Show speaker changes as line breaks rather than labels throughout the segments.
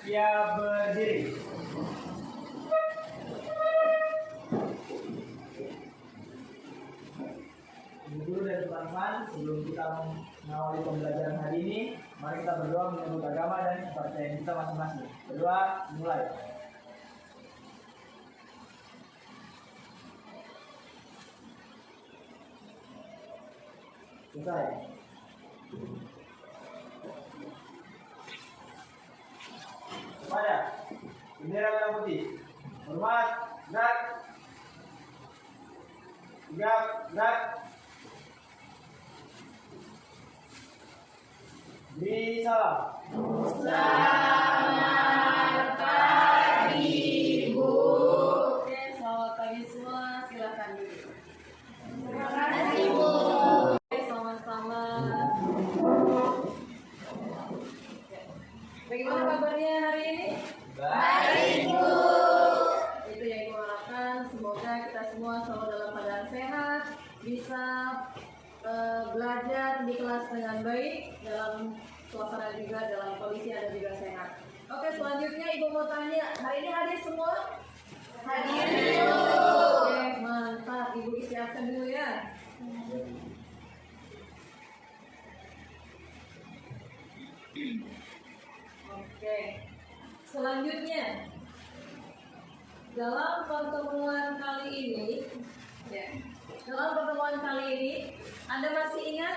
Siap berdiri. Guru dan teman-teman, sebelum kita mengawali pembelajaran hari ini, mari kita berdoa menyebut agama dan kepercayaan kita masing-masing. Berdoa, mulai. Selesai. Kepada bendera merah putih, hormat, gerak, tegap, gerak, beri salam.
Selamat pagi, Bu. Oke, selamat pagi semua. Silakan duduk. Terima kasih, Bu. Oke, sama-sama. Bagaimana kabarnya hari ini?
Baik,
Bu. Itu yang Ibu harapkan. Semoga kita semua selalu dalam keadaan sehat, bisa belajar di kelas dengan baik, dalam suasana juga, dalam kondisi ada juga sehat. Oke, selanjutnya Ibu mau tanya, hari ini hadir semua? Hadir. Oke, mantap. Ibu isi absen dulu ya. Oke, selanjutnya dalam pertemuan kali ini, Anda masih ingat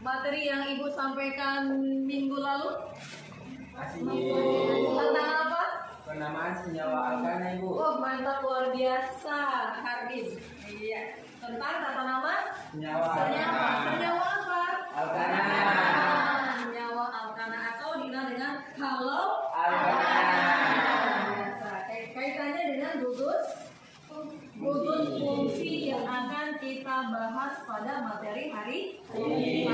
materi yang Ibu sampaikan minggu lalu?
Masih.
Tentang apa?
Penamaan senyawa alkana, Ibu.
Oh, mantap, luar biasa, Harbin. Iya. Tentang tata nama?
Senyawa
Senyawa apa?
alkana.
Senyawa alkana atau dikenal dengan halo
Alkana.
biasa. Kaitannya dengan gugus fungsi yang akan kita bahas pada materi hari ini.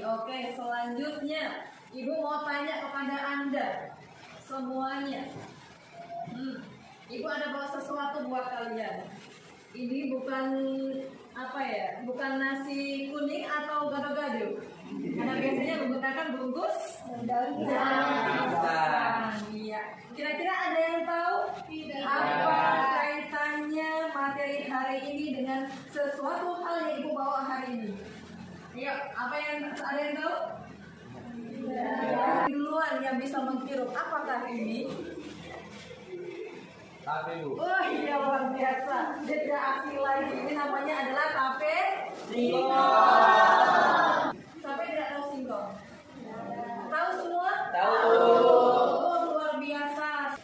Oke, selanjutnya Ibu mau tanya kepada Anda semuanya. Ibu ada bawa sesuatu buat kalian. Ini bukan apa ya? Bukan nasi kuning atau gado-gado. Karena biasanya menggunakan bungkus daun pisang. Iya. Kira-kira ada yang tahu apa kaitannya materi hari ini dengan sesuatu hal yang Ibu bawa hari ini? Ayo, apa yang ada yang tahu? Duluan yang bisa menghirup, apakah ini?
Tapi, Bu.
Oh iya, luar biasa. Beda asli lagi. Ini namanya adalah tape singkong. Tape tidak tahu singkong? Tahu semua?
Tahu.
Oh, luar biasa.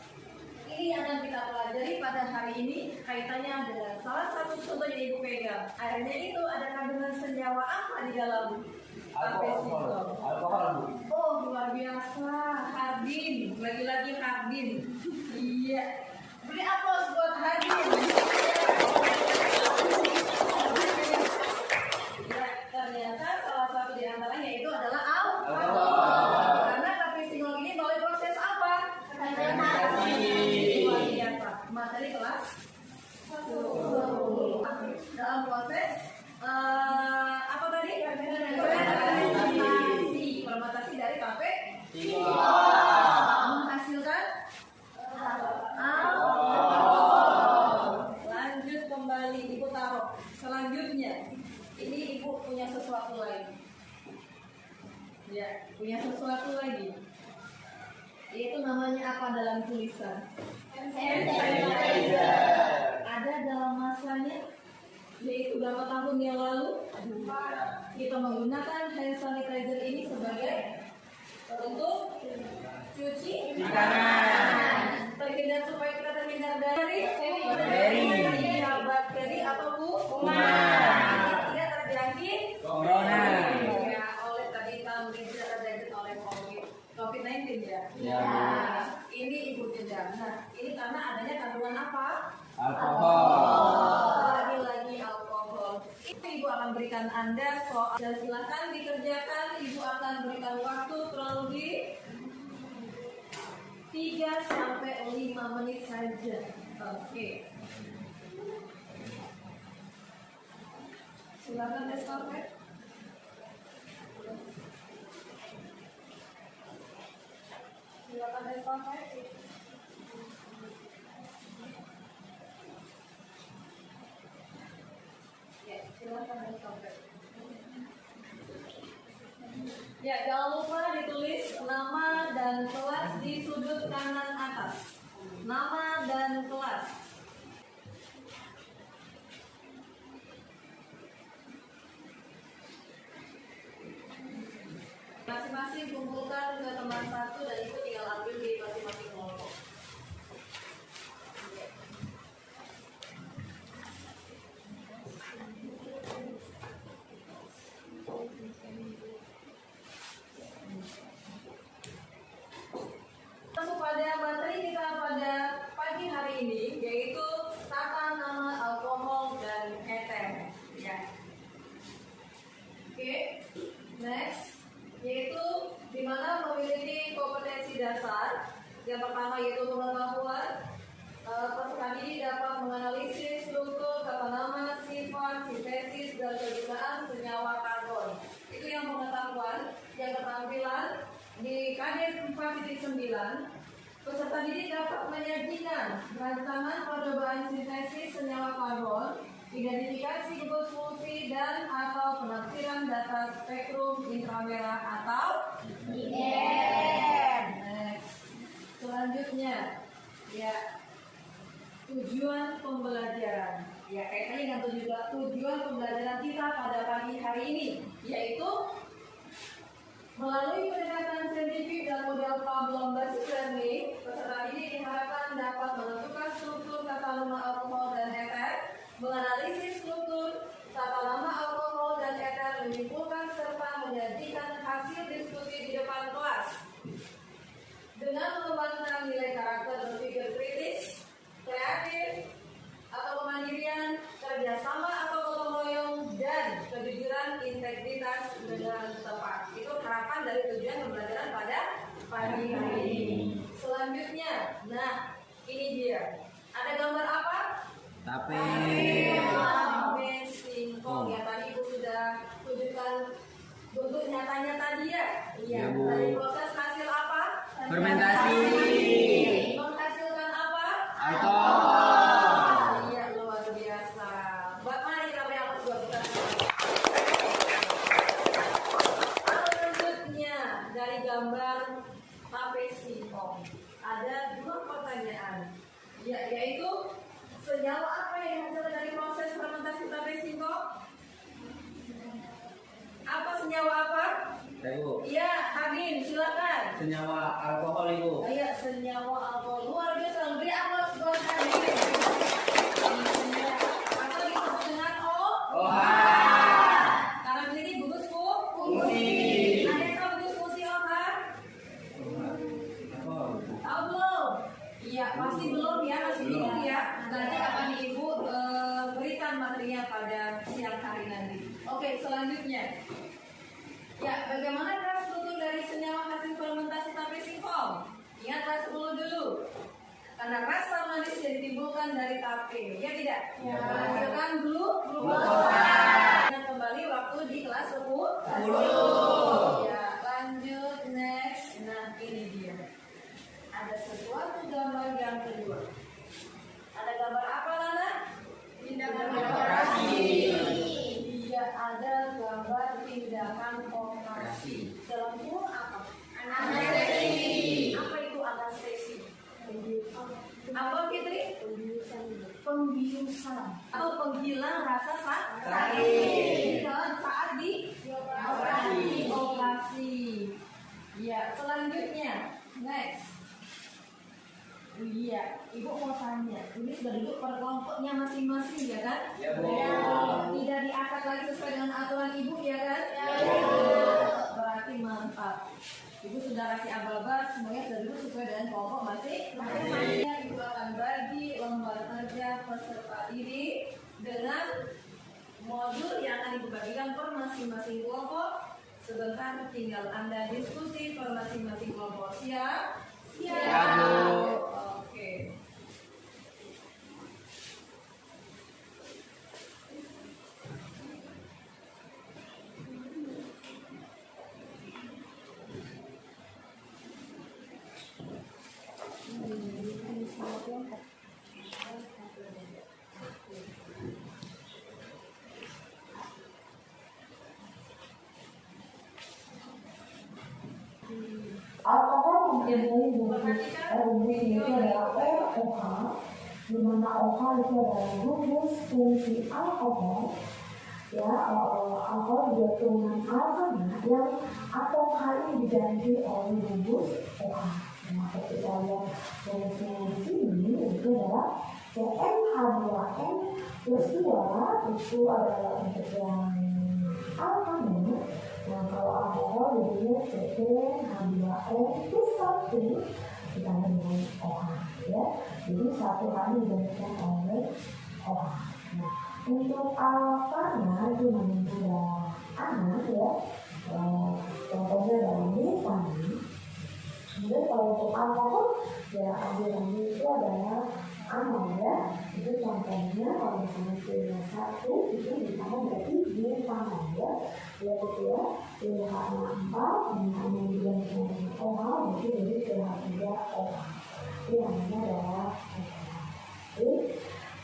Ini yang akan kita pelajari pada hari ini. Kaitannya adalah salah satu contoh yang Ibu pegang. Airnya itu ada kandungan senyawa apa di dalam tape singkong?
Alkohol, Bu.
Oh, luar biasa. Harbin. Lagi-lagi Harbin. Iya. Beri aplaus buat Harbin. Ya, ternyata salah satu di antaranya itu adalah alkohol. Karena tape singkong ini melalui proses apa?
Fermentasi.
Luar biasa. Materi kelas 10. Dalam proses apa tadi? Fermentasi dari tape menghasilkan alkohol. Lanjut kembali, Ibu taruh. Selanjutnya, ini Ibu punya sesuatu lagi. Ya, punya sesuatu lagi. Itu namanya apa dalam tulisan? Ada dalam masanya, yaitu berapa tahun yang lalu kita menggunakan hand sanitizer ini sebagai untuk cuci tangan. Terhindar supaya kita terhindar dari bakteri atau kuman. Tidak terjangkit
Corona.
ya, oleh tadi tahun ini tidak terjangkit oleh COVID-19 ya.
Ya.
Nah, ini Ibu jeda. Nah, ini karena adanya kandungan apa?
Alkohol.
Lagi-lagi alkohol. Itu Ibu akan berikan Anda soal. Dan silakan dikerjakan. Ibu akan berikan waktu kurang lebih 3 sampai 5 menit saja. Oke. Silakan estafet. silakan estafet. Ya, silakan estafet. Ya, jangan lupa ditulis nama dan kelas di sudut kanan atas. Nama dan kelas. Masing-masing kumpulkan ke teman satu dan itu tinggal ambil di masing-masing kelompok. Masuk pada materi kita pada pagi hari ini, yaitu tata nama alkohol dan eter. Ya. Oke, next. Yaitu di mana memiliki kompetensi dasar. Yang pertama yaitu pengetahuan. Peserta didik dapat menganalisis struktur, tata nama, sifat, sintesis, dan kegunaan senyawa karbon. Itu yang pengetahuan. Yang keterampilan di KD 4.9, peserta didik dapat menyajikan rancangan percobaan sintesis senyawa karbon, identifikasi kubus fungsi dan atau penafsiran data spektrum inframerah atau IM. Selanjutnya, ya, tujuan pembelajaran. Ya, kaitannya dengan tujuan pembelajaran kita pada pagi hari ini, yaitu melalui pendekatan saintifik dan model problem basis learning, peserta didik diharapkan dapat menentukan struktur tata nama alkohol dan eter, menganalisis struktur tata nama alkohol dan eter, menyimpulkan serta menyajikan hasil diskusi di depan kelas dengan mengembangkan nilai karakter berpikir kritis, kreatif, atau kemandirian, kerjasama atau gotong royong, dan kejujuran integritas dengan tepat. Itu harapan dari tujuan pembelajaran pada pagi hari ini. Selanjutnya, nah ini dia. Ada gambar apa?
Tape
singkong. Ya, tadi Ibu sudah tunjukkan bentuk nyatanya tadi ya. Iya.
Ya, Bu.
Dari proses hasil apa?
Fermentasi.
Menghasilkan apa?
Alkohol.
Iya, luar biasa. Buat mana kita beri aplaus buat kita? Selanjutnya dari gambar tape singkong ada dua pertanyaan. Ya, yaitu senyawa apa yang dihasilkan dari proses fermentasi tape singkong? Apa senyawa apa?
Ibu.
Iya, Habib, silakan.
Senyawa alkohol, Ibu.
Iya, senyawa alkohol. Luar biasa. Beri aplaus buat Habib. Atau disebut dengan
OH.
Karena di sini gugus fungsi. Ada yang tahu gugus fungsi OH? Tahu belum? Iya, masih belum ya, masih bingung ya. Nanti akan Ibu berikan materinya pada siang hari nanti. Oke, selanjutnya. Ya, bagaimana struktur dari senyawa hasil fermentasi tape singkong? Ingat kelas 10 dulu. Karena rasa manis yang ditimbulkan dari tape, ya tidak? Ya. Menghasilkan glukosa. Dan kembali waktu di kelas 10. Ya, lanjut next. Nah, ini dia. Ada sesuatu gambar yang kedua. Ada gambar apa, Lana? Tindakan operasi. Iya, ada gambar tindakan operasi. Dalam kurung apa? Anestesi. Apa itu anestesi? Apa, Fitri? Pembiusan. Atau penghilang rasa sakit. Dalam saat di operasi. Ya, selanjutnya. Next. Iya, Ibu mau tanya, ini sudah duduk per kelompoknya masing-masing ya kan?
Ya, Bu.
Tidak diangkat lagi sesuai dengan aturan Ibu ya kan? Ya. Berarti mantap. Ibu sudah kasih aba-aba, semuanya sudah duduk sesuai dengan kelompok masing-masing. Ibu akan bagi lembar kerja peserta didik dengan modul yang akan Ibu bagikan per masing-masing kelompok. Sebentar tinggal Anda diskusi per masing-masing kelompok. Siap?
Siap, Bu.
Oke. Perhatikan
itu adalah OH, di mana OH itu adalah rumus fungsi alkohol. Ya, alkohol diatur dengan alkana yang atom H ini diganti oleh rumus OH. Nah, ketika lihat rumusnya di sini itu adalah CnH2n plus 2 itu adalah untuk yang alkana. Nah, kalau alkohol jadinya CnH2n plus 1 ditambah dengan OH, ya. Jadi satu kali digantikan oleh OH. Nah, untuk alkana itu namanya sudah anak, ya. Contohnya dalam misalnya. Kemudian kalau untuk alkohol, ya ambilannya itu adalah amal, ya. Itu contohnya kalau misalnya punya satu itu ditambah berarti butangan, ya. Dia kedua PH4 dengan digantikan dengan OH berarti jadi PH3 OH. Ini namanya adalah oke.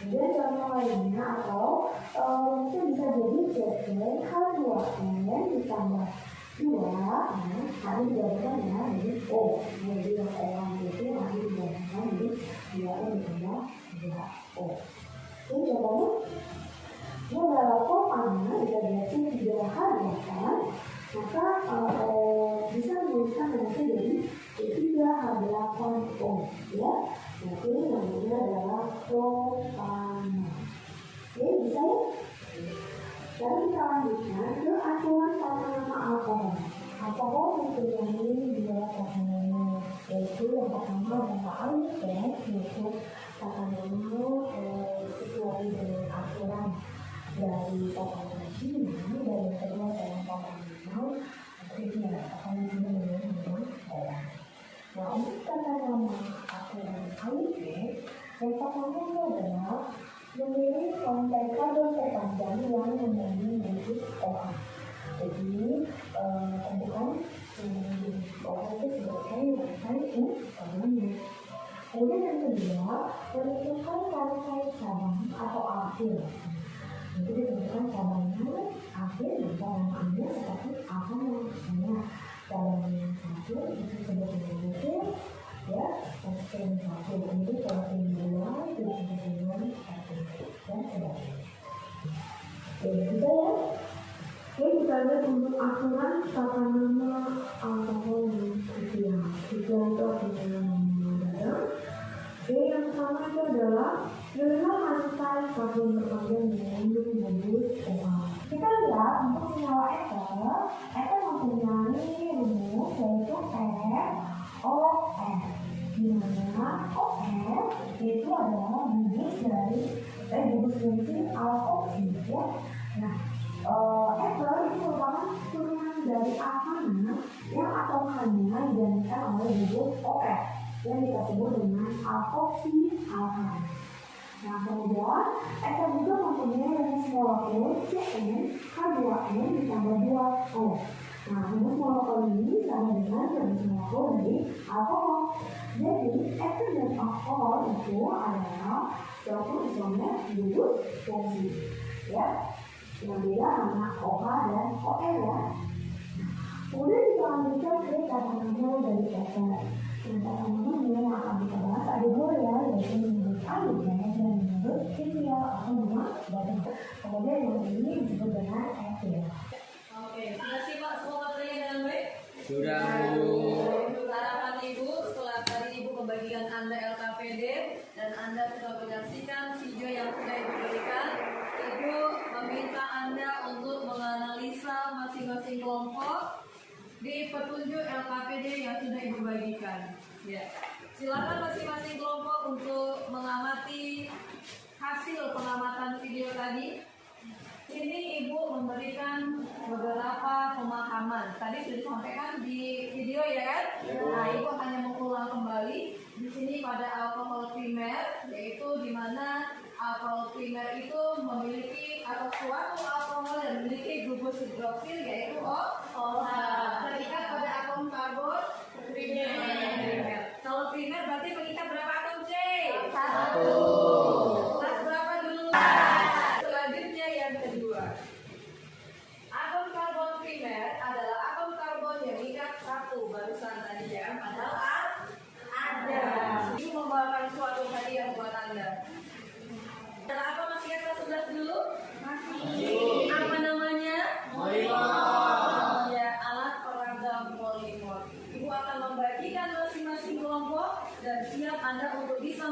Kemudian contoh lainnya atau itu bisa jadi CnH2n ditambah 2, nah hari digabungkan ya jadi O. Jadi yang orang itu hari digabungkan jadi 2n ditambah 2O. Ini contohnya ini adalah kopanya jika dia tidak H2kan, maka bisa menuliskan nanti jadi 3H8O, ya. Berarti namanya adalah propana. Oke, bisa ya? Sekarang kita lanjutkan ke aturan tata nama alkohol. Alkohol mempunyai dua tata nama, yaitu yang pertama adalah alkohol, yaitu tata nama sesuai dengan aturan dari tata nama Cina, dan yang kedua adalah tata nama India, akan dimulai dengan orang. Nah, untuk tata nama aturan alkohol, yang pertama adalah memilih rantai karbon terpanjang yang mengandung bentuk OH. Jadi, tentukan OH itu sebagai rantai utamanya. Kemudian yang kedua, menentukan rantai cabang atau akhir. Jadi ditentukan cabangnya, akhir, dan cabangnya seperti apa namanya. Cabang yang satu itu disebut dengan butir, ya, yang satu ini kalau yang dua itu disebut dengan satu dan sebagainya. Oke, bisa ya. Oke, kita lihat untuk aturan tata nama alkohol yang ketiga. Tiga itu aturan nama dalam. Oke, yang pertama itu adalah mengenal rantai karbon terpanjang yang mengandung bentuk OH. Kita lihat untuk senyawa ether mempunyai rumus yaitu FOF, di mana OF itu adalah gugus dari gugus bensin alkohol, ya. Nah, ether itu merupakan turunan dari alkana yang atom H-nya digantikan oleh gugus OF yang kita sebut dengan alkoxy-alkana. Nah, kemudian ether juga mempunyai rumus molekul CnH2n ditambah 2O. Nah, rumus molekul ini sama dengan rumus molekul dari alkohol. Jadi, ether dan alkohol itu adalah suatu isomer gugus fungsi, ya. Yang beda hanya OH dan OR, ya. Kemudian kita lanjutkan ke tata nama dari ether. Tata nama yang akan kita bahas ada dua, ya, yaitu menurut alurnya dan menurut kimia atau nama dari. Kemudian yang ini disebut dengan ether.
Oke, sudah simak semua materinya dengan baik?
Sudah, Bu.
Untuk harapan Ibu, setelah tadi Ibu membagikan Anda LKPD dan Anda sudah menyaksikan video yang sudah Ibu berikan, Ibu meminta Anda untuk menganalisa masing-masing kelompok di petunjuk LKPD yang sudah Ibu bagikan. Ya. Silakan masing-masing kelompok untuk mengamati hasil pengamatan video tadi. Ini Ibu memberikan beberapa pemahaman. Tadi sudah disampaikan di video, ya kan? Nah, Ibu hanya mengulang kembali di sini pada alkohol primer, yaitu di mana alkohol primer itu memiliki atau suatu alkohol yang memiliki gugus hidroksil yaitu OH. Terikat pada atom karbon primer. Kalau primer berarti mengikat berapa atom, C? 1. Kelas berapa dulu? Selanjutnya yang kedua. Atom karbon primer adalah atom karbon yang mengikat 1 barusan tadi, ya. Padahal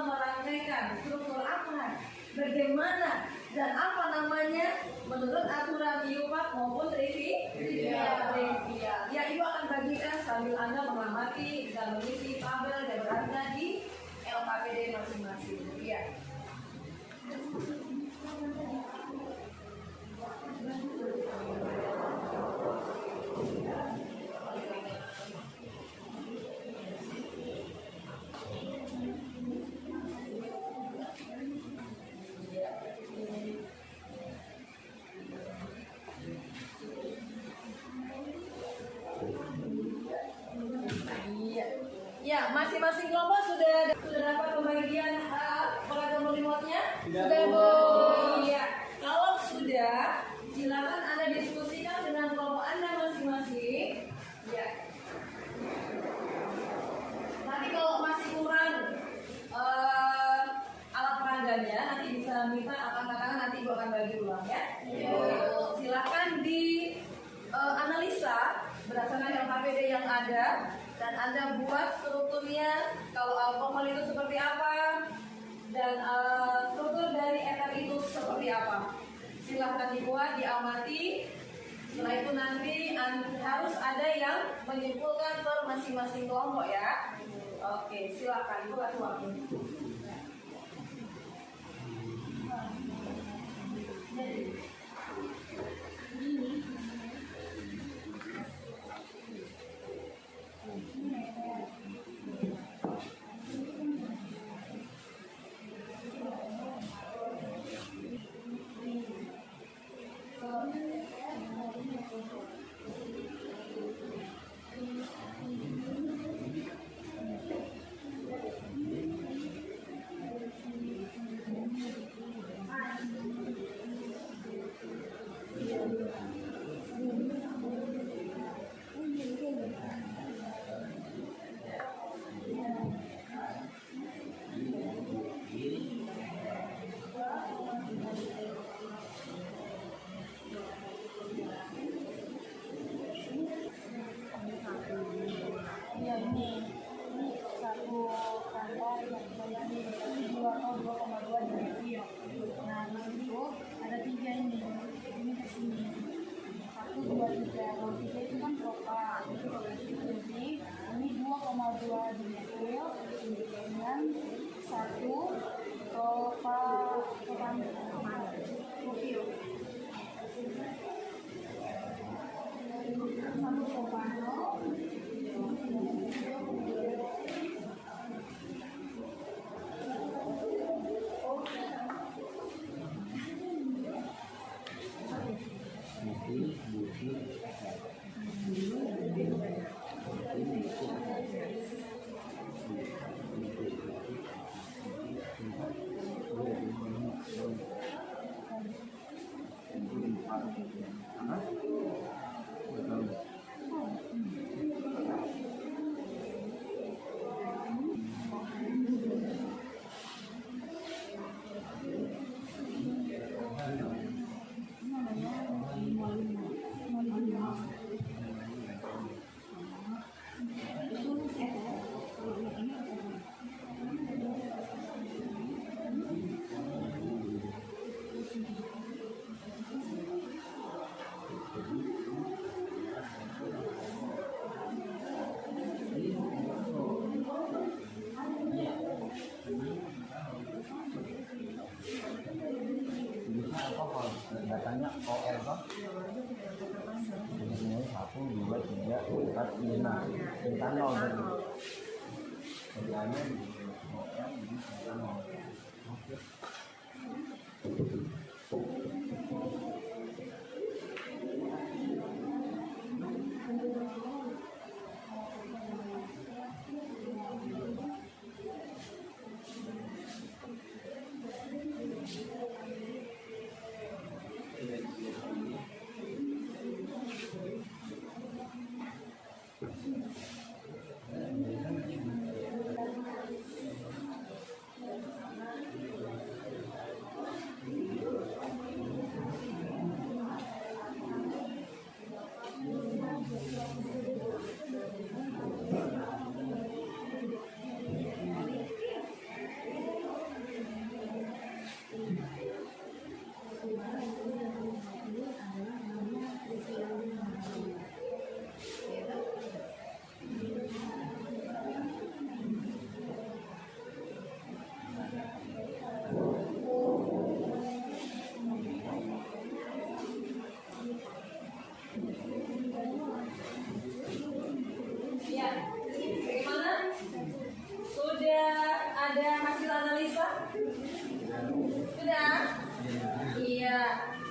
merangkaikan struktur apa, bagaimana, dan apa namanya menurut aturan IUPAD maupun trivia. Ya, Ibu akan bagikan sambil Anda mengamati dan mengisi tabel dan berada di LKPD masing-masing. Ya. Ya, masing-masing kelompok sudah dapat pembagian beragam remote-nya?
Sudah, Bu.
Iya. Kalau sudah, silakan Anda diskusikan dengan kelompok Anda masing-masing. Ya. Nanti kalau masih kurang alat peraganya, nanti bisa minta akang-akang, nanti Ibu akan bagi ulang ya. Silakan di analisa berdasarkan LKPD yang ada. Dan Anda buat strukturnya, kalau alkohol itu seperti apa, dan struktur dari ether itu seperti apa. Silahkan dibuat, diamati. Setelah itu nanti harus ada yang menyimpulkan per masing-masing kelompok ya. Oke, silahkan, Ibu kasih waktu.
Datanya OL kan? Ini 1, 2, 3, 4, 5. Tingkat 0 tadi. Kerjanya di OL ini tingkat 0. Oke.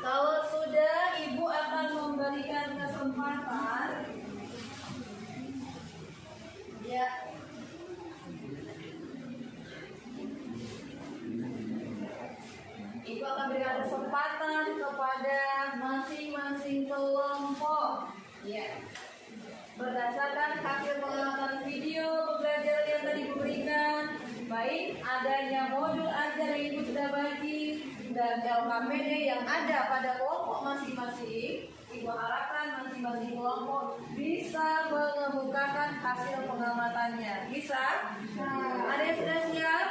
kalau sudah, Ibu akan memberikan kesempatan. Ya. Ibu akan berikan kesempatan kepada masing-masing kelompok. Ya. Berdasarkan hasil pengamatan video pembelajaran yang tadi diberikan, baik adanya modul ajar yang Ibu sudah bagi dan LKPD yang ada pada kelompok masing-masing, Ibu harapkan masing-masing kelompok bisa mengemukakan hasil pengamatannya. Bisa? Ada yang sudah siap?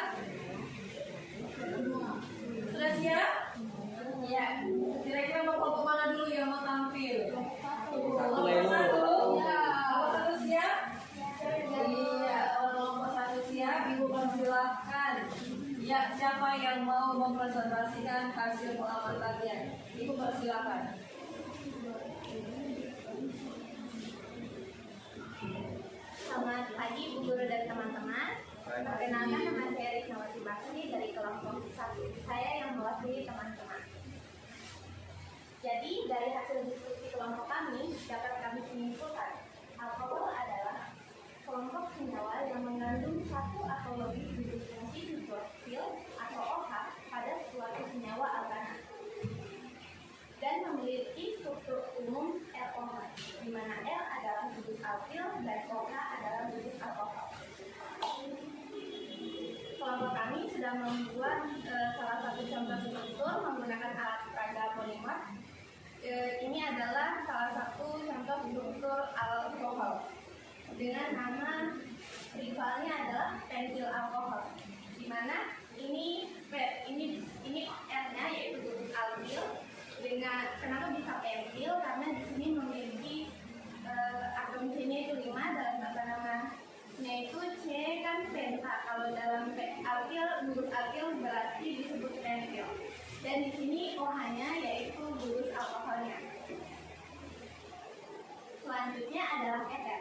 Sudah siap? Ya. Kira-kira mau kelompok mana dulu yang mau tampil? Kelompok satu. Kelompok satu siap? Iya. Kalau kelompok satu siap, Ibu persilahkan. Ya, siapa yang mau mempresentasikan hasil pengamatannya? Ibu persilahkan.
Selamat pagi Bu Guru dan teman-teman. Perkenalkan, nama saya Risnawati Bakti dari kelompok 1. Saya yang mewakili teman-teman. Jadi dari hasil diskusi kelompok kami dapat kami simpulkan, alkohol adalah kelompok senyawa yang mengandung satu atau lebih bibit fungsi hidroksil atau OH pada suatu senyawa alkana dan memiliki struktur umum ROH, di mana R adalah bibit alkil dan OH adalah bibit alkohol. Kelompok kami sudah membuat salah satu contoh struktur menggunakan alat peraga polimer. Ini adalah salah satu contoh struktur alkohol dengan nama rivalnya adalah pentil alkohol, di mana ini R-nya yaitu bibit alkil. Dengan kenapa bisa pentil? Karena di sini memiliki atom C-nya itu 5, dalam tata namanya itu C kan penta. Kalau dalam alkil, bubuk alkil berarti disebut pentil. Dan di sini OH-nya yaitu bubuk alkoholnya. Selanjutnya adalah eter.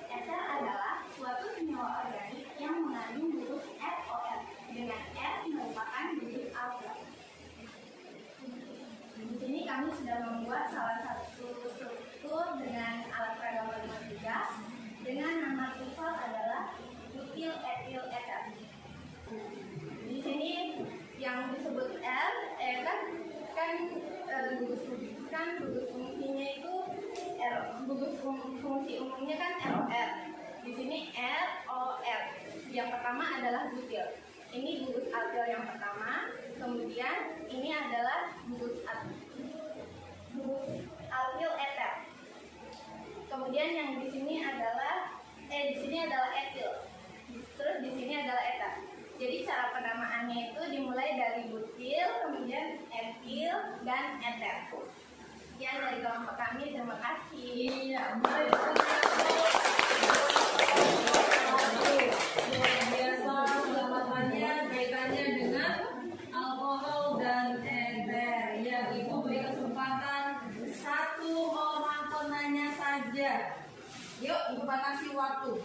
Eter adalah suatu senyawa organik yang mengandung bubuk ROR, dengan R merupakan bubuk alkil. Di sini kami sudah membuat salah satu struktur dengan alat peraga polimer juga, dengan nama rival adalah butil etil eter. Di sini yang disebut R, gugus fungsinya itu gugus fungsi umumnya kan ROR. Di sini ROR. Yang pertama adalah butil. Ini gugus alkil yang pertama, kemudian ini adalah gugus alkil eter. Kemudian yang di sini adalah etil. Terus di sini adalah eter. Jadi cara penamaannya itu dimulai dari butil, kemudian etil dan eter. Sekian dari kelompok kami, terima kasih.
Iya, mari luar biasa pengamatannya kaitannya dengan alkohol dan eter. Ya, Ibu beri kesempatan satu orang penanya saja. Yuk, Ibu batasi waktu.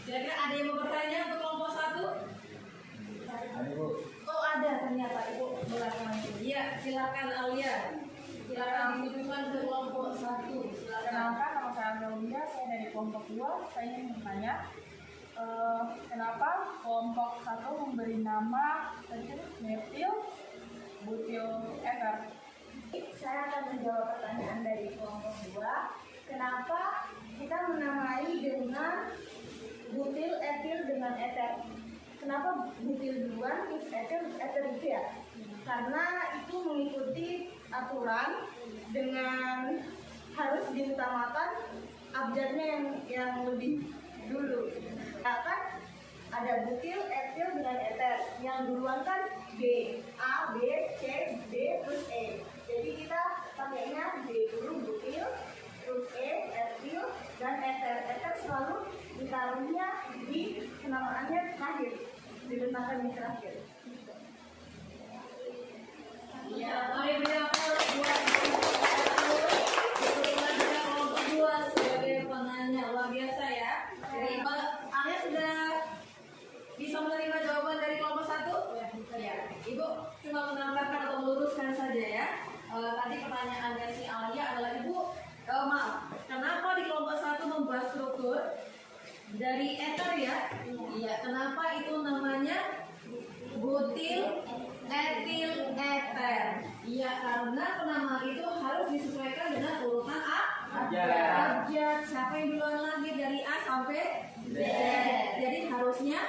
Kira-kira ada yang mau bertanya untuk kelompok satu? Oh, ada ternyata. Ibu belakang. Iya, silakan Alia. Silakan ditujukan ke kelompok satu. Silakan.
Kenalkan, nama saya Aulia, saya dari kelompok 2. Saya ingin bertanya, kenapa kelompok 1 memberi nama metil butil eter?
Saya akan menjawab pertanyaan dari kelompok 2. Kenapa kita menamai dengan butil, etil dengan eter? Kenapa butil duluan, terus eter itu ya? Karena itu mengikuti aturan dengan harus diutamakan abjadnya yang lebih dulu. Kan ada butil, etil dengan eter. Yang duluan kan B, A, B, C, D, terus E. Jadi kita pakainya B dulu butil, terus E, etil, dan eter. Eter selalu ditaruhnya di penamaannya terakhir, diletakkan di terakhir.
Ya, mari beri aplaus buat kelompok 2 sebagai penanya. Luar biasa ya. Jadi Alia sudah bisa menerima jawaban dari kelompok 1? Ya. Ibu cuma menambahkan atau meluruskan tadi pertanyaannya si Alia adalah Ibu, maaf, kenapa di kelompok 1 membahas struktur dari ether ya? Iya, kenapa itu namanya butil, etil, ether? Iya, karena penamaan itu harus disesuaikan dengan urutan abjad. Siapa yang duluan lagi dari A sampai Z? Jadi harusnya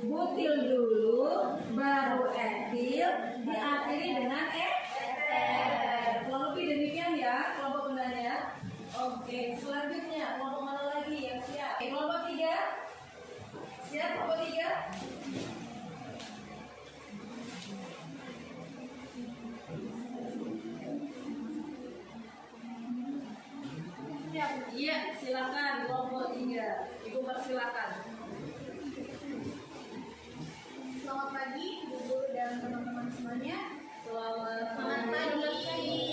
butil dulu, baru etil, diakhiri dengan ether. Kurang lebih demikian ya kelompok bendanya. Oke, selanjutnya kelompok mana lagi yang siap? Kelompok 3. Siap kelompok 3? Iya, silakan kelompok 3. Ibu persilakan.
Selamat pagi, Bu Guru dan teman-teman semuanya.
Selamat
pagi.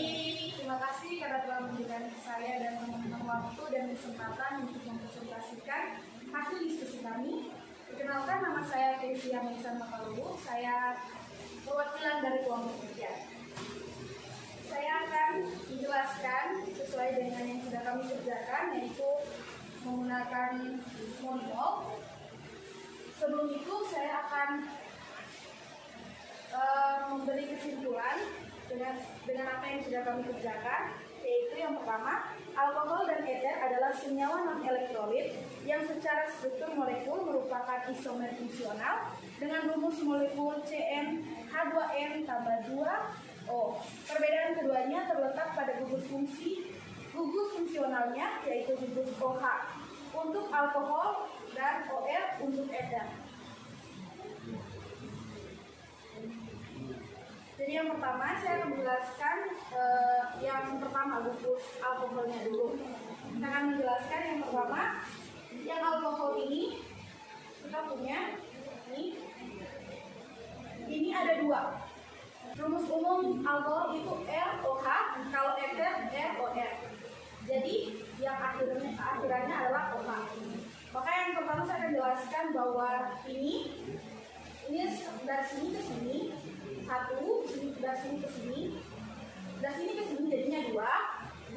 Terima kasih karena telah memberikan saya dan teman-teman waktu dan kesempatan untuk mempresentasikan hasil diskusi kami. Perkenalkan, nama saya Kesia Maisan Makalubu. Saya perwakilan dari kelompok 3. Saya akan menjelaskan sesuai dengan yang sudah kami kerjakan, yaitu menggunakan monolog. Sebelum itu saya akan memberi kesimpulan dengan apa yang sudah kami kerjakan, yaitu yang pertama, alkohol dan ether adalah senyawa non-elektrolit yang secara struktur molekul merupakan isomer fungsional dengan rumus molekul CnH2n tambah 2O. Perbedaan keduanya terletak pada gugus fungsionalnya, yaitu gugus OH untuk alkohol dan OR untuk ether. Jadi yang pertama saya akan menjelaskan yang pertama gugus alkoholnya dulu. Saya akan menjelaskan yang pertama, yang alkohol ini kita punya ini ada 2. Rumus umum alkohol itu ROH, kalau ether ROR. Jadi yang akhirannya adalah OH. Maka yang pertama saya akan jelaskan bahwa ini dari sini ke sini 1, dari sini ke sini, dari sini ke sini jadinya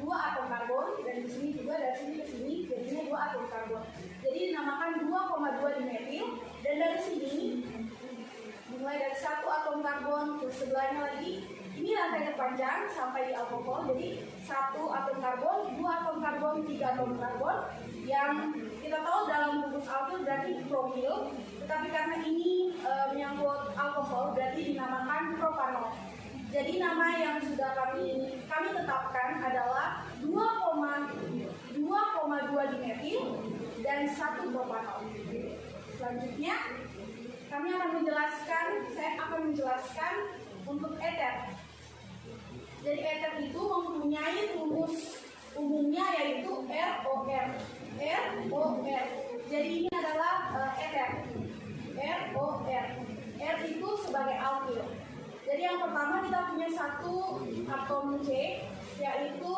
2 atom karbon, dan di sini juga dari sini ke sini jadinya 2 atom karbon. Jadi dinamakan 2,2 dimetil, dan dari sini dimulai dari 1 atom karbon ke sebelahnya lagi. Ini rantainya panjang sampai di alkohol, jadi 1 atom karbon, 2 atom karbon, 3 atom karbon. Yang kita tahu dalam gugus alkyl berarti promil, tetapi karena ini menyangkut alkohol berarti dinamakan propanol. Jadi nama yang sudah kami tetapkan adalah 2,2 dimetil dan 1 propanol. Selanjutnya saya akan menjelaskan untuk ether. Jadi ether itu mempunyai rumus umumnya yaitu ROR. Jadi ini adalah ether. ROR. R itu sebagai alkyl. Jadi yang pertama kita punya 1 atom C, yaitu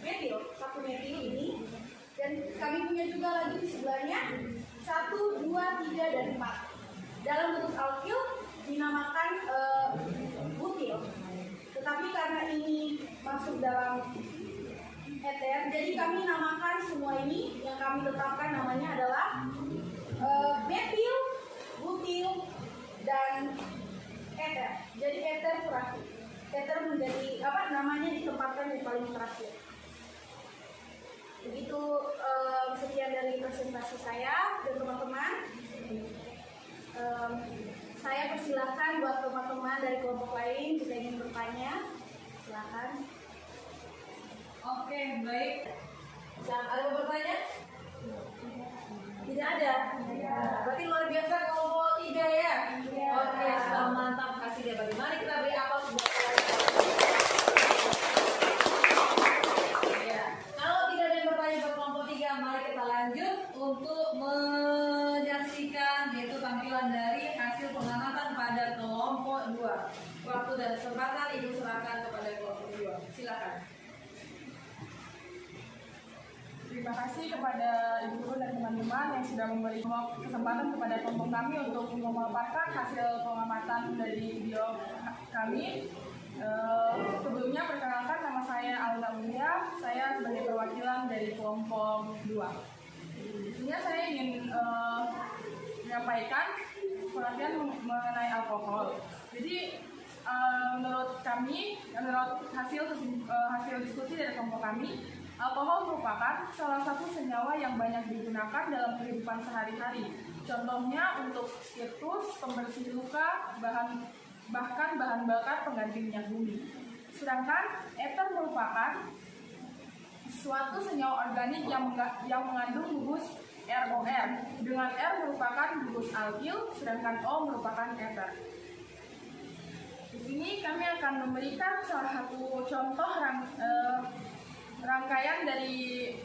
metil, 1 metil ini. Dan kami punya juga lagi di sebelahnya 1, 2, 3, dan 4. Dalam bentuk alkyl dinamakan butil. Tetapi karena ini masuk dalam ether, jadi kami namakan semua ini, yang kami tetapkan namanya adalah metil, butil, dan ether. Jadi ether terakhir. Ether menjadi namanya ditempatkan di paling terakhir. Begitu sekian dari presentasi saya dan teman-teman. Saya persilahkan buat teman-teman dari kelompok lain jika ingin bertanya, silakan.
Oke, baik. Ada yang bertanya? Tidak ada. Berarti luar biasa kelompok 3 ya? Oke, selamat, mantap. Kasih dia bagi. Mari kita beri aplaus buat ya. Kalau tidak ada yang bertanya buat kelompok 3, mari kita lanjut untuk menyaksikan yaitu tampilan dari hasil pengamatan pada kelompok 2. Waktu dan kesempatan Ibu serahkan kepada kelompok 2. Silakan.
Terima kasih kepada Ibu Guru dan teman-teman yang sudah memberi kesempatan kepada kelompok kami untuk memaparkan hasil pengamatan dari video kami. Sebelumnya perkenalkan, nama saya Alda Mulia, saya sebagai perwakilan dari kelompok 2. Di sini saya ingin menyampaikan pengertian mengenai alkohol. Jadi menurut kami, menurut hasil diskusi dari kelompok kami, alkohol merupakan salah satu senyawa yang banyak digunakan dalam kehidupan sehari-hari. Contohnya untuk spiritus, pembersih luka, bahkan bahan bakar pengganti minyak bumi. Sedangkan eter merupakan suatu senyawa organik yang mengandung gugus ROR, dengan R merupakan gugus alkil, sedangkan O merupakan eter. Di sini kami akan memberikan salah satu contoh rangkaian dari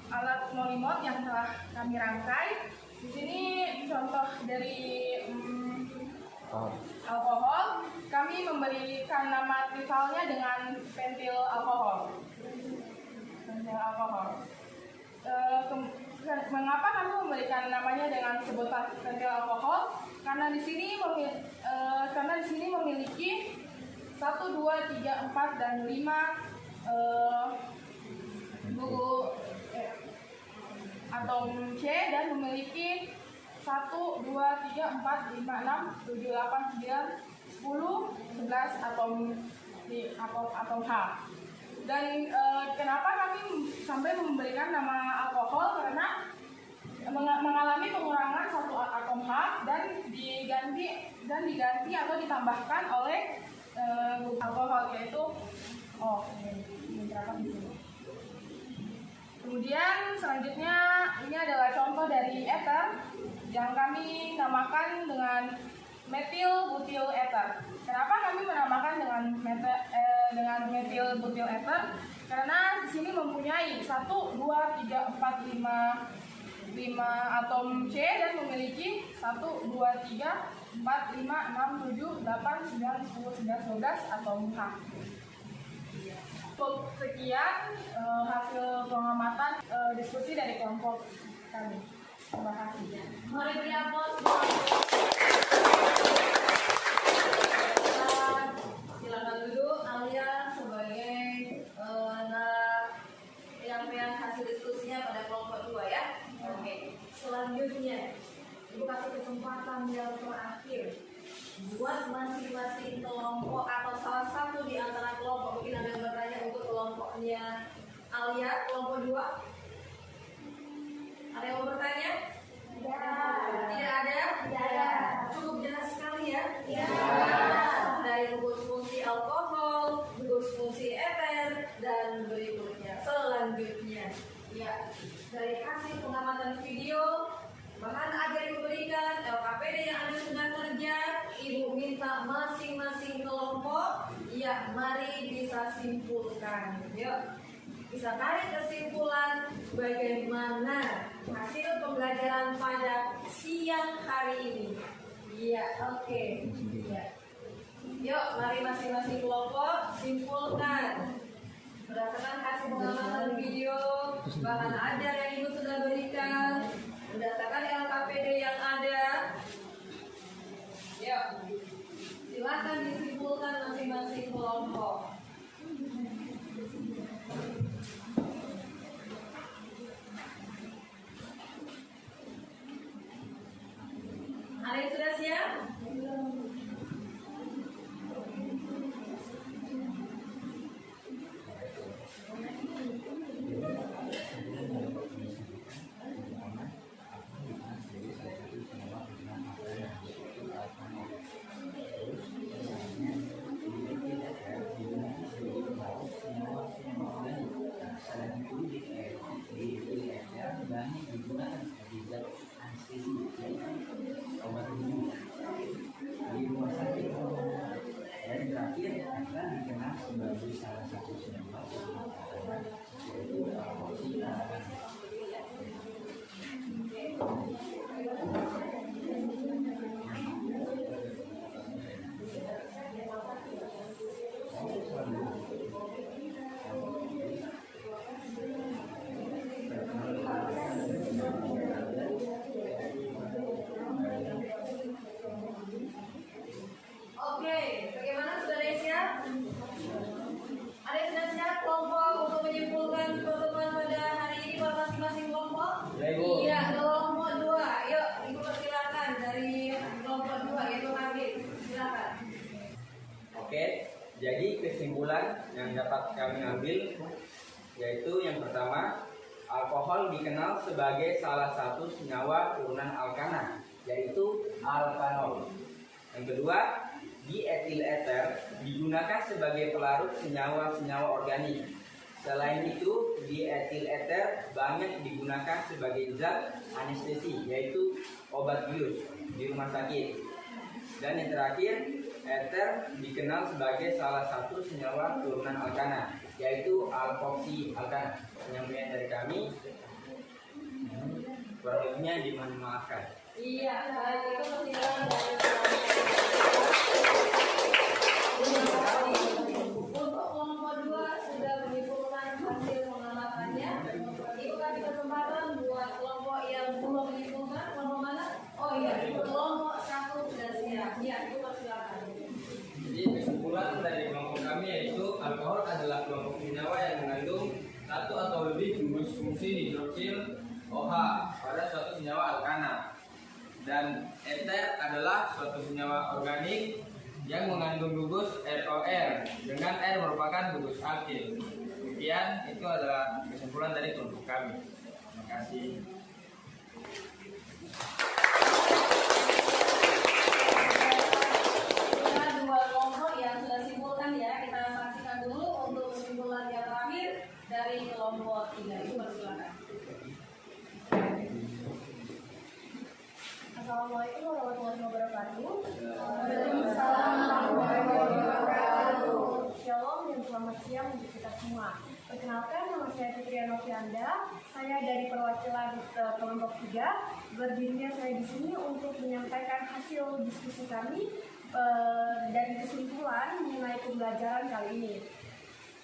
alat molimot yang telah kami rangkai. Di sini contoh dari alkohol, kami memberikan nama trivalnya dengan pentil alkohol. Mengapa kami memberikan namanya dengan sebutan pentil alkohol? Karena di sini memiliki 1, 2, 3, 4 dan 5 atom C dan memiliki 1, 2, 3, 4, 5, 6, 7, 8, 9, 10, 11 atom H. Dan kenapa kami sampai memberikan nama alkohol? Karena mengalami pengurangan 1 atom H dan diganti atau ditambahkan oleh alkohol, yaitu Kemudian selanjutnya ini adalah contoh dari eter yang kami namakan dengan metil butil eter. Kenapa kami menamakan dengan metil butil eter? Karena di sini mempunyai 1, 2, 3, 4, 5 atom C dan memiliki 1, 2, 3, 4, 5, 6, 7, 8, 9, 10, 11, 12 atom H. Sekian hasil pengamatan diskusi dari kelompok kami. Terima kasih.
Mari beri aplaus. Silakan duduk. Alia sebagai yang hasil diskusinya pada kelompok 2 ya. Oke. Selanjutnya, Ibu kasih kesempatan yang terakhir buat masing-masing kelompok atau salah satu di antara kelompok. Mungkin ada yang bertanya untuk kelompoknya Alia, kelompok 2. Ada yang mau bertanya?
Ya.
Tidak ada?
Ya.
Cukup jelas sekali ya?
Ya.
Dari gugus fungsi alkohol, gugus fungsi eter, dan berikutnya selanjutnya ya, dari hasil pengamatan video, bahan ajar yang diberikan, LKPD yang Anda sudah kerja, Ibu minta masing-masing kelompok ya, mari bisa simpulkan. Yuk, bisa tarik kesimpulan bagaimana hasil pembelajaran pada siang hari ini. Iya, oke. Ya. Yuk, mari masing-masing kelompok simpulkan berdasarkan hasil pengamatan video, bahan ajar yang Ibu sudah berikan, berdasarkan LKPD yang ada. Yuk, silakan disimpulkan masing-masing kelompok. Ada yang sudah siap?
Dan terakhir akan dikenal sebagai salah satu senyawa yaitu alkohol.
Oke, bagaimana sudah ada yang siap?
Jadi kesimpulan yang dapat kami ambil yaitu yang pertama, alkohol dikenal sebagai salah satu senyawa turunan alkana, yaitu alkanol. Yang kedua, dietil eter digunakan sebagai pelarut senyawa-senyawa organik. Selain itu, dietil eter banyak digunakan sebagai zat anestesi, yaitu obat bius di rumah sakit. Dan yang terakhir, eter dikenal sebagai salah satu senyawa turunan alkana, yaitu alkoksi alkana. Penyampaian dari kami, kurang lebihnya dimohon maafkan.
Iya, baik, itu kesimpulan dari untuk kelompok 2 sudah menyimpulkan hasil pengamatannya. Ibu kasih kesempatan buat kelompok yang belum menyimpulkan. Kelompok mana? Oh iya, kelompok 1 sudah siap. Iya, itu silakan.
Jadi kesimpulan dari kelompok kami yaitu alkohol adalah kelompok senyawa yang mengandung satu atau lebih gugus fungsi hidroksil OH pada suatu senyawa alkana. Dan eter adalah suatu senyawa organik yang mengandung gugus ROR dengan R merupakan gugus alkil. Demikian itu adalah kesimpulan dari kelompok kami. Terima kasih.
Kita 2 kelompok yang sudah simpulkan ya. Kita saksikan dulu untuk kesimpulan yang terakhir dari kelompok 3. Itu bersilakan.
Assalamualaikum warahmatullahi wabarakatuh.
Waalaikumsalam warahmatullahi wabarakatuh.
Shalom dan selamat siang untuk kita semua. Perkenalkan, nama saya Fitria Novianda. Saya dari perwakilan kelompok 3. Berdirinya saya di sini untuk menyampaikan hasil diskusi kami dan kesimpulan mengenai pembelajaran kali ini.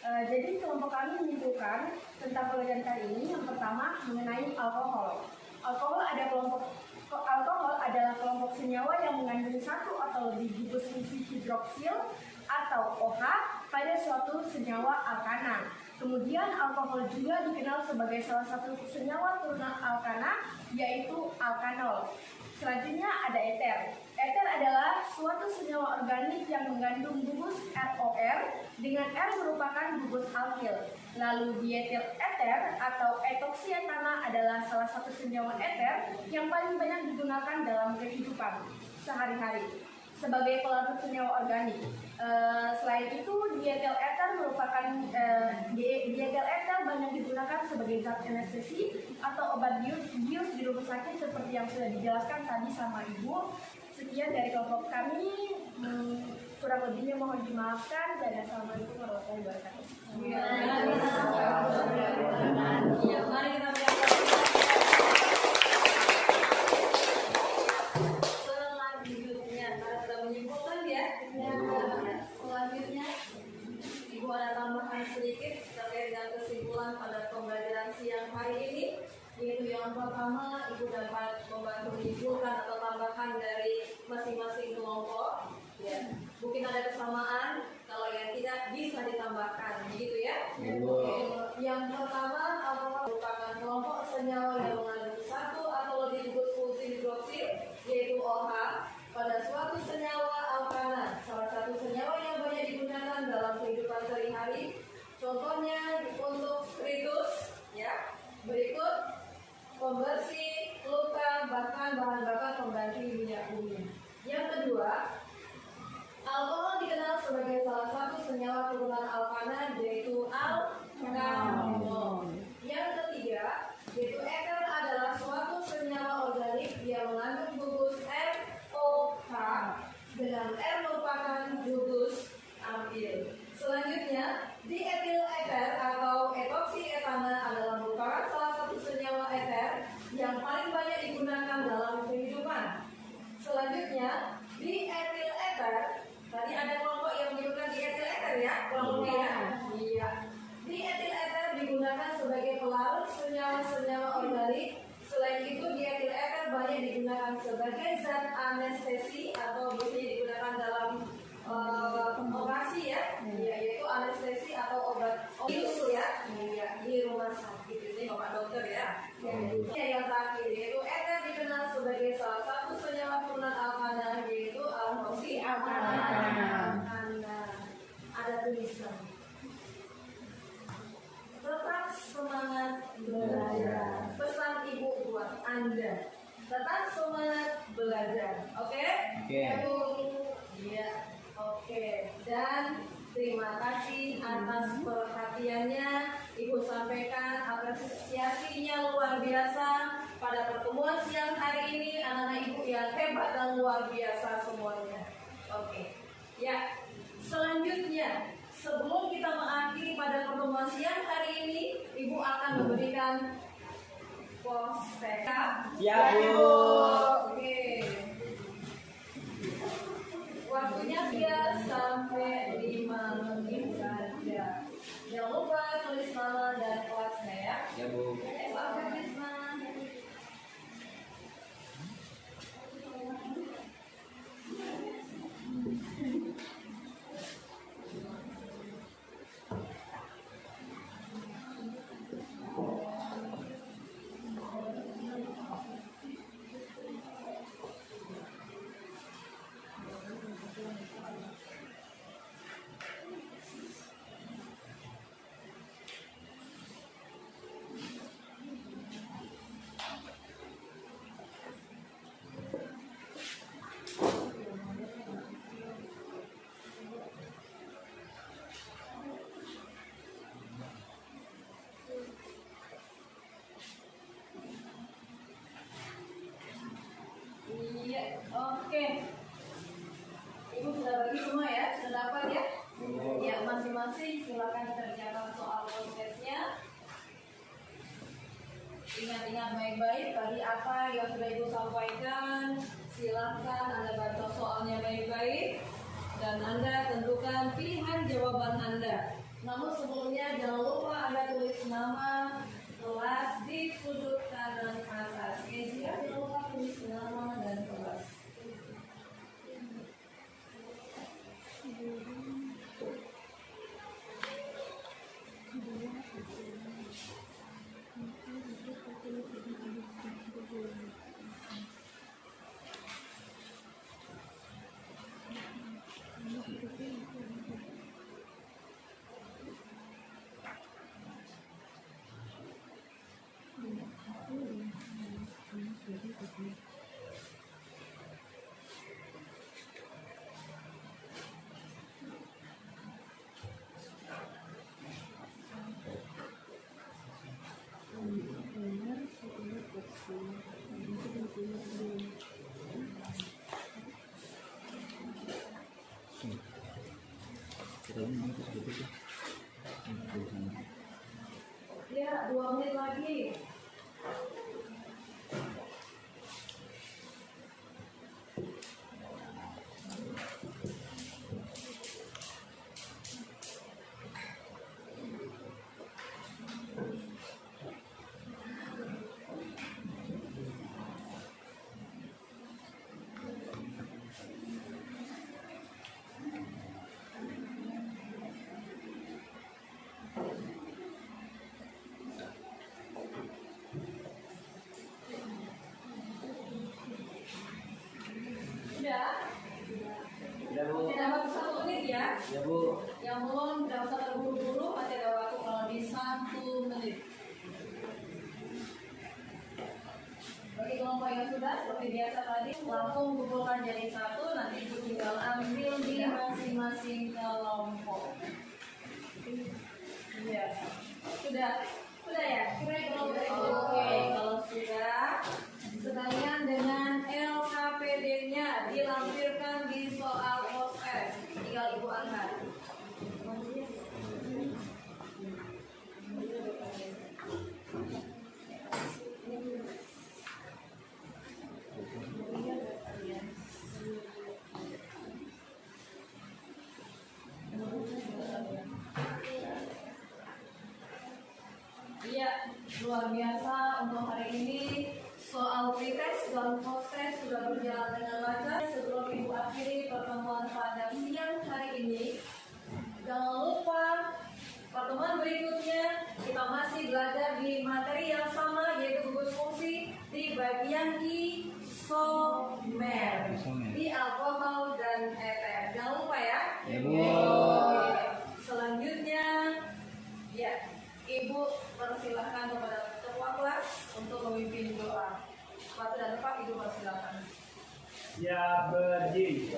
Jadi kelompok kami menyimpulkan tentang pelajaran kali ini. Yang pertama mengenai alkohol. Alkohol adalah kelompok senyawa yang mengandung satu atau lebih gugus fungsi hidroksil atau OH pada suatu senyawa alkana. Kemudian alkohol juga dikenal sebagai salah satu senyawa turunan alkana, yaitu alkanol. Selanjutnya ada eter. Eter adalah suatu senyawa organik yang mengandung gugus ROR dengan R merupakan gugus alkil. Lalu dietil eter atau etoksietana adalah salah satu senyawa eter yang paling banyak digunakan dalam kehidupan sehari-hari sebagai pelarut senyawa organik. Selain itu, dietil eter merupakan dietil eter banyak digunakan sebagai zat anestesi atau obat bius di rumah sakit seperti yang sudah dijelaskan tadi sama Ibu. Sekian dari kelompok kami, kurang lebihnya mohon dimaafkan dan assalamualaikum warahmatullahi wabarakatuh.
Ya, mari kita berikan. Selanjutnya, karena sudah menyimpulkan ya. Selanjutnya, Ibu ada tambahan sedikit terkait dengan kesimpulan pada pembelajaran siang hari ini. Yaitu yang pertama, Ibu dapat membantu menyimpulkan atau tambahan dari masing-masing kelompok. Ya, mungkin ada kesamaan, kalau yang tidak bisa ditambahkan, begitu ya. Yang pertama, alkohol merupakan kelompok senyawa yang mengandung satu atau lebih gugus fungsi hidroksil, yaitu OH, pada suatu senyawa alkana, salah satu senyawa yang banyak digunakan dalam kehidupan sehari-hari. Contohnya untuk spiritus, ya. Berikut pembersih luka, bahkan bahan bakar pengganti minyak bumi. Yang kedua, alkohol dikenal sebagai salah satu senyawa turunan alkana, yaitu alkanol. Yang ketiga, yaitu eter adalah suatu senyawa organik yang mengandung gugus ROH dengan R merupakan gugus alkil. Selanjutnya, dietil eter atau etoksietana adalah merupakan salah satu senyawa eter yang paling banyak digunakan dalam kehidupan. Selanjutnya, dietil eter, tadi ada kelompok yang menyebutkan dietil eter ya, kelompoknya ya. Iya. Dietil eter digunakan sebagai pelarut senyawa-senyawa organik. Selain itu, dietil eter banyak digunakan sebagai zat anestesi atau biasanya digunakan dalam operasi ya, yaitu anestesi atau obat bius ya, di rumah sakit. Ini Bapak Dokter ya. Yang terakhir yaitu eter dikenal sebagai salah satu senyawa turunan alkana, yaitu alkoksi alkana. Ada tulisan. Tetap semangat belajar. Pesan Ibu buat Anda. Tetap semangat belajar. Oke?
Oke.
Ya, Bu. Iya. Oke. Dan terima kasih atas perhatiannya. Ibu sampaikan apresiasinya luar biasa pada pertemuan siang hari ini. Anak-anak Ibu yang hebat dan luar biasa semuanya. Oke. Ya. Selanjutnya, sebelum kita mengakhiri pada pertemuan siang hari ini, Ibu akan memberikan posteka.
Ya, Bu.
Oke. Waktunya 3 sampai 5 menit saja. Jangan lupa tulis nama dan kelasnya ya.
Ya, Bu.
Pak Krisna. Iya, oke. Ibu sudah bagi semua ya, sudah dapat ya? Ya, masing-masing silakan kerjakan soal prosesnya. Ingat-ingat baik-baik tadi apa yang sudah Ibu sampaikan. Silakan Anda baca soalnya baik-baik dan Anda tentukan pilihan jawaban Anda. Namun sebelumnya jangan lupa Anda tulis nama kelas di sudut kanan atas. Jangan lupa tulis nama dan kelas. Ya, 2 menit lagi. Sudah?
Ya, Bu.
Tidak waktu 1 menit ya.
Ya, Bu.
Yang belum tidak usah terburu-buru, masih ada waktu kalau di 1 menit. Bagi kelompok yang sudah, seperti biasa tadi, langsung kumpulkan jadi 1, nanti Ibu tinggal ambil di masing-masing kelompok. Iya. Sudah ya? Oke, kalau sudah, sekalian dengan LKPD-nya dilampirkan di soal proses. Tinggal Ibu angkat. Iya, luar biasa untuk hari ini. Soal pretest dan proses sudah berjalan dengan lancar. Sebelum Ibu akhiri pertemuan pada siang hari ini, jangan lupa pertemuan berikutnya kita masih belajar di materi yang sama, yaitu gugus fungsi di bagian isomer, di alkohol dan eter. Jangan lupa ya.
Ya, Bu.
Oke. Ibu persilahkan kepada ketua kelas untuk memimpin doa. Waktu dan tempat Ibu persilahkan.
Ya, berdiri.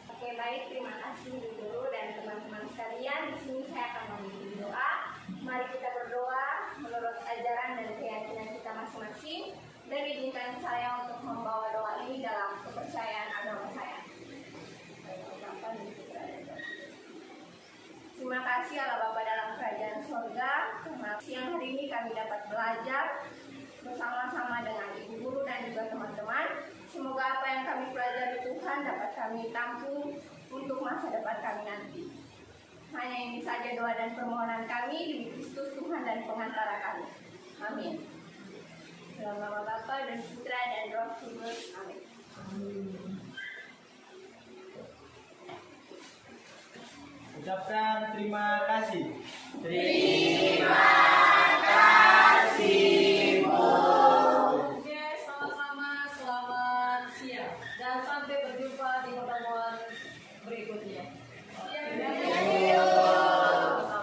Oke, baik, terima kasih Bu Guru dan teman-teman sekalian. Di sini saya akan memimpin doa. Mari kita berdoa menurut ajaran dan keyakinan kita masing-masing, dan izinkan saya untuk membawa doa ini dalam kepercayaan agama saya. Terima kasih Allah Bapa dalam kerajaan surga, karena siang hari ini kami dapat belajar bersama-sama dengan Ibu Guru dan juga teman-teman. Semoga apa yang kami pelajari Tuhan dapat kami tampung untuk masa depan kami nanti. Hanya ini saja doa dan permohonan kami demi Kristus Tuhan dan pengantara kami. Amin. Dalam nama Bapa dan Putra dan Roh Kudus. Amin.
Ucapkan terima kasih.
Terima